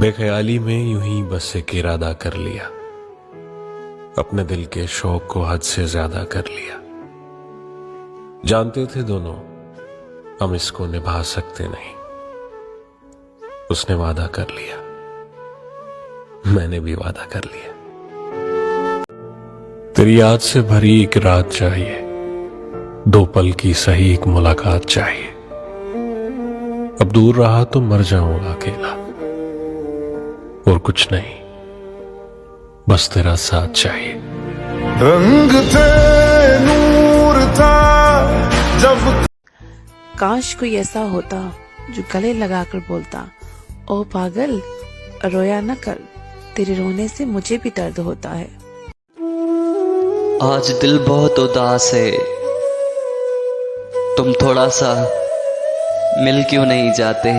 बेख्याली में यूं ही बस एक इरादा कर लिया, अपने दिल के शौक को हद से ज्यादा कर लिया। जानते थे दोनों हम इसको निभा सकते नहीं, उसने वादा कर लिया, मैंने भी वादा कर लिया। तेरी याद से भरी एक रात चाहिए, 2 पल की सही एक मुलाकात चाहिए। अब दूर रहा तो मर जाऊंगा अकेला, और कुछ नहीं, बस तेरा साथ चाहिए। रंग थे, नूर था जब। काश कोई ऐसा होता जो गले लगाकर बोलता, ओ पागल रोया न कर, तेरे रोने से मुझे भी दर्द होता है। आज दिल बहुत उदास है, तुम थोड़ा सा मिल क्यों नहीं जाते।